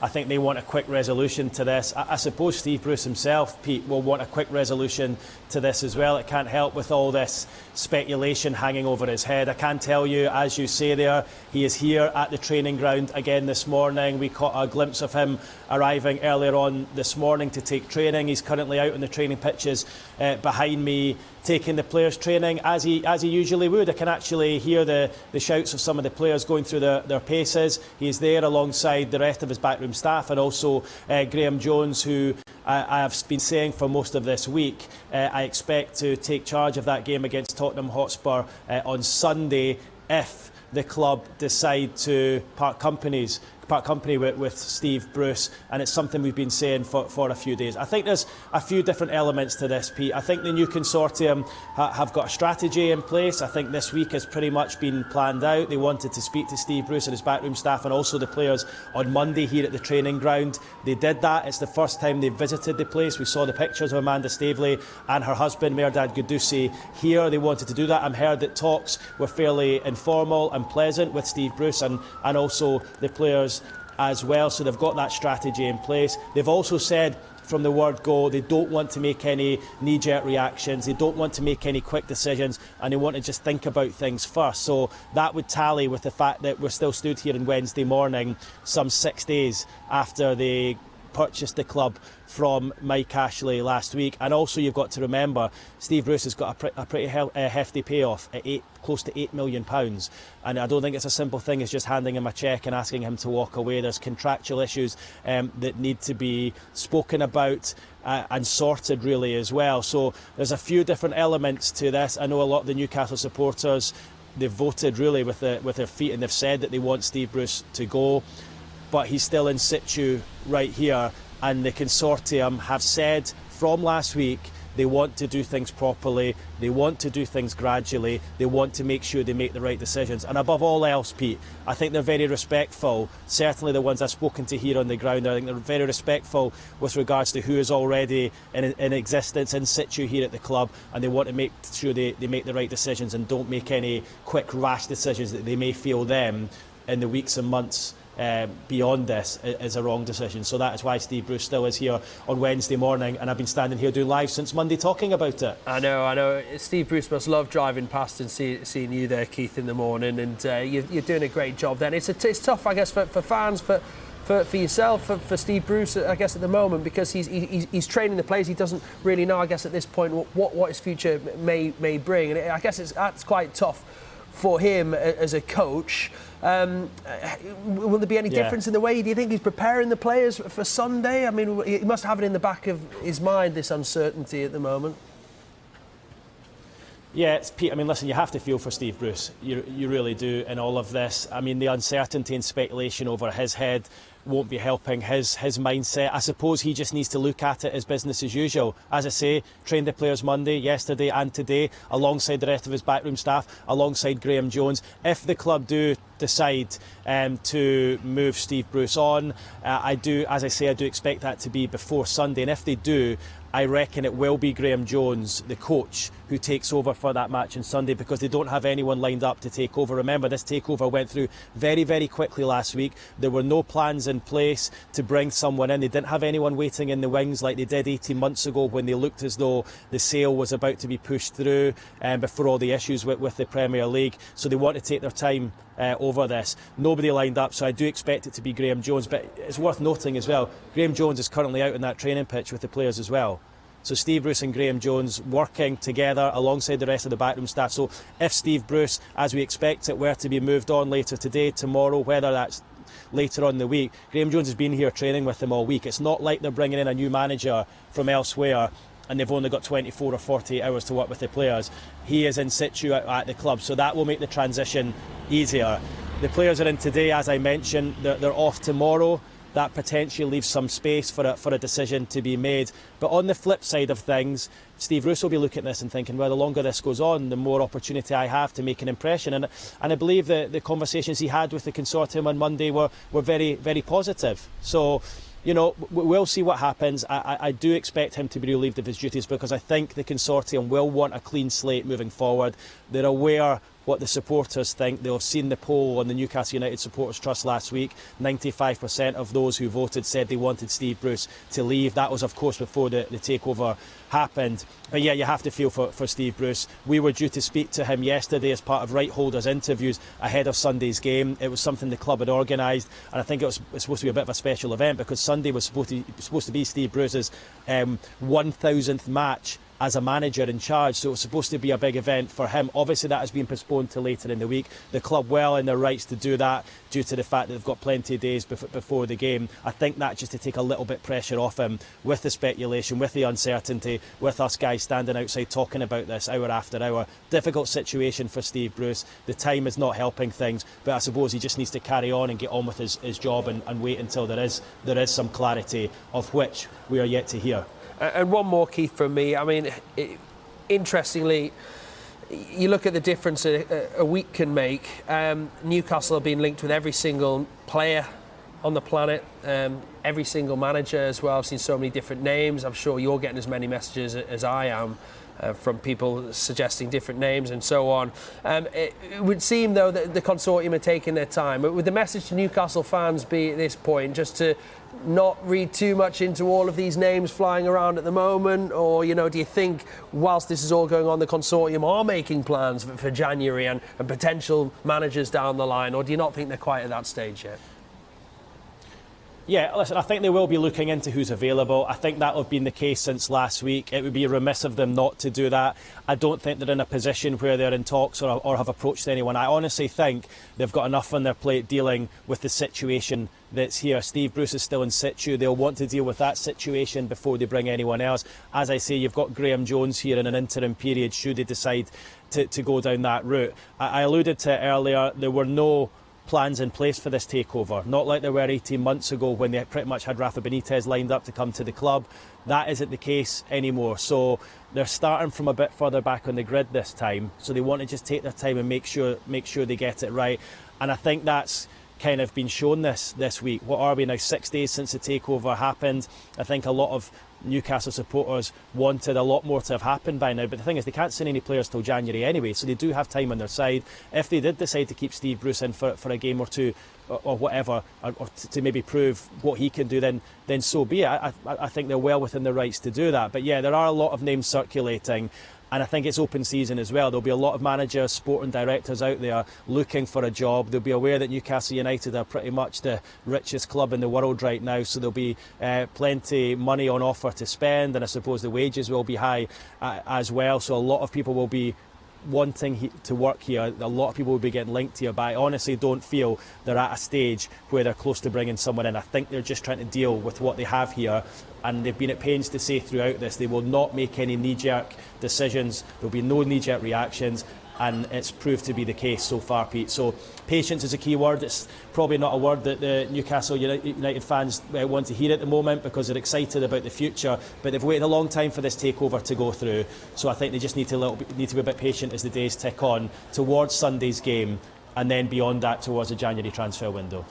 I think they want a quick resolution to this. I suppose Steve Bruce himself, Pete, will want a quick resolution to this as well. It can't help with all this speculation hanging over his head. I can tell you, as you say there, he is here at the training ground again this morning. We caught a glimpse of him arriving earlier on this morning to take training. He's currently out on the training pitches behind me, taking the players' training as he usually would. I can actually hear the shouts of some of the players going through their paces. He's there alongside the rest of his backroom staff, and also Graham Jones, who I have been saying for most of this week, I expect to take charge of that game against Tottenham Hotspur on Sunday if the club decide to part company with Steve Bruce, and it's something we've been saying for a few days. I think there's a few different elements to this, Pete. I think the new consortium have got a strategy in place. I think this week has pretty much been planned out. They wanted to speak to Steve Bruce and his backroom staff and also the players on Monday here at the training ground. They did that. It's the first time they visited the place. We saw the pictures of Amanda Staveley and her husband, Mehrdad Guddusi, here. They wanted to do that. I'm heard that talks were fairly informal and pleasant with Steve Bruce and also the players as well, so they've got that strategy in place. They've also said from the word go they don't want to make any knee-jerk reactions, they don't want to make any quick decisions, and they want to just think about things first. So that would tally with the fact that we're still stood here on Wednesday morning, some 6 days after they purchased the club from Mike Ashley last week. And also you've got to remember, Steve Bruce has got a pretty hefty payoff at close to £8 million, and I don't think it's a simple thing as just handing him a cheque and asking him to walk away. There's contractual issues that need to be spoken about and sorted really as well. So there's a few different elements to this. I know a lot of the Newcastle supporters, they've voted really with their feet, and they've said that they want Steve Bruce to go, but he's still in situ right here, and the consortium have said from last week they want to do things properly, they want to do things gradually, they want to make sure they make the right decisions. And above all else, Pete, I think they're very respectful, certainly the ones I've spoken to here on the ground. I think they're very respectful with regards to who is already in existence, in situ here at the club, and they want to make sure they make the right decisions and don't make any quick rash decisions that they may feel them in the weeks and months beyond this is a wrong decision. So that is why Steve Bruce still is here on Wednesday morning, and I've been standing here doing live since Monday talking about it. I know. Steve Bruce must love driving past and seeing you there, Keith, in the morning, and you're doing a great job then. It's tough, I guess, for fans, for yourself, for Steve Bruce, I guess, at the moment, because he's training the players. He doesn't really know, I guess, at this point what his future may bring, and I guess that's quite tough for him as a coach. Will there be any difference in the way, do you think, he's preparing the players for Sunday? I mean, he must have it in the back of his mind, this uncertainty at the moment. Yeah, it's Pete. I mean, listen, you have to feel for Steve Bruce. You really do in all of this. I mean, the uncertainty and speculation over his head won't be helping his mindset. I suppose he just needs to look at it as business as usual. As I say, trained the players Monday, yesterday and today, alongside the rest of his backroom staff, alongside Graham Jones. If the club do decide to move Steve Bruce on, I do expect that to be before Sunday, and if they do, I reckon it will be Graham Jones, the coach, who takes over for that match on Sunday, because they don't have anyone lined up to take over. Remember, this takeover went through very, very quickly last week. There were no plans in place to bring someone in. They didn't have anyone waiting in the wings like they did 18 months ago when they looked as though the sale was about to be pushed through before all the issues with the Premier League. So they want to take their time over this. Nobody lined up, so I do expect it to be Graham Jones. But it's worth noting as well, Graham Jones is currently out on that training pitch with the players as well. So Steve Bruce and Graham Jones working together alongside the rest of the backroom staff. So if Steve Bruce, as we expect it, were to be moved on later today, tomorrow, whether that's later on in the week, Graham Jones has been here training with them all week. It's not like they're bringing in a new manager from elsewhere and they've only got 24 or 48 hours to work with the players. He is in situ at the club, so that will make the transition easier. The players are in today, as I mentioned. They're off tomorrow. That potentially leaves some space for a decision to be made. But on the flip side of things, Steve Bruce will be looking at this and thinking, well, the longer this goes on, the more opportunity I have to make an impression. And I believe that the conversations he had with the consortium on Monday were very, very positive. So we'll see what happens. I do expect him to be relieved of his duties because I think the consortium will want a clean slate moving forward. They're aware what the supporters think. They'll have seen the poll on the Newcastle United Supporters Trust last week. 95% of those who voted said they wanted Steve Bruce to leave. That was, of course, before the takeover happened. But yeah, you have to feel for Steve Bruce. We were due to speak to him yesterday as part of right holders' interviews ahead of Sunday's game. It was something the club had organised, and I think it was supposed to be a bit of a special event because Sunday was supposed to be Steve Bruce's 1000th match as a manager in charge, so it was supposed to be a big event for him. Obviously that has been postponed to later in the week. The club well in their rights to do that due to the fact that they've got plenty of days before the game. I think that just to take a little bit pressure off him with the speculation, with the uncertainty, with us guys standing outside talking about this hour after hour. Difficult situation for Steve Bruce. The time is not helping things, but I suppose he just needs to carry on and get on with his job and wait until there is some clarity, of which we are yet to hear. And one more, Keith, from me. I mean, interestingly, you look at the difference a week can make. Newcastle have been linked with every single player on the planet, every single manager as well. I've seen so many different names. I'm sure you're getting as many messages as I am from people suggesting different names and so on. It would seem, though, that the consortium are taking their time. But would the message to Newcastle fans be at this point just to not read too much into all of these names flying around at the moment? Or, do you think whilst this is all going on, the consortium are making plans for January and potential managers down the line? Or do you not think they're quite at that stage yet? Yeah, listen, I think they will be looking into who's available. I think that will have been the case since last week. It would be remiss of them not to do that. I don't think they're in a position where they're in talks or have approached anyone. I honestly think they've got enough on their plate dealing with the situation that's here. Steve Bruce is still in situ. They'll want to deal with that situation before they bring anyone else. As I say, you've got Graham Jones here in an interim period should they decide to go down that route. I alluded to it earlier, there were no plans in place for this takeover, not like there were 18 months ago when they pretty much had Rafa Benitez lined up to come to the club. That isn't the case anymore, so they're starting from a bit further back on the grid this time, so they want to just take their time and make sure they get it right. And I think that's kind of been shown this week. What are we now, 6 days since the takeover happened? I think a lot of Newcastle supporters wanted a lot more to have happened by now, but the thing is they can't sign any players till January anyway, so they do have time on their side. If they did decide to keep Steve Bruce in for a game or two or whatever, or to maybe prove what he can do, then so be it. I think they're well within their rights to do that. But yeah, there are a lot of names circulating, and I think it's open season as well. There'll be a lot of managers, sporting directors out there looking for a job. They'll be aware that Newcastle United are pretty much the richest club in the world right now, so there'll be plenty money on offer to spend, and I suppose the wages will be high as well. So a lot of people will be wanting to work here. A lot of people will be getting linked here, but I honestly don't feel they're at a stage where they're close to bringing someone in. I think they're just trying to deal with what they have here, and they've been at pains to say throughout this they will not make any knee-jerk decisions. There'll be no knee-jerk reactions, and it's proved to be the case so far, Pete. So patience is a key word. It's probably not a word that the Newcastle United fans want to hear at the moment because they're excited about the future, but they've waited a long time for this takeover to go through, so I think they just need to be a bit patient as the days tick on towards Sunday's game, and then beyond that towards the January transfer window.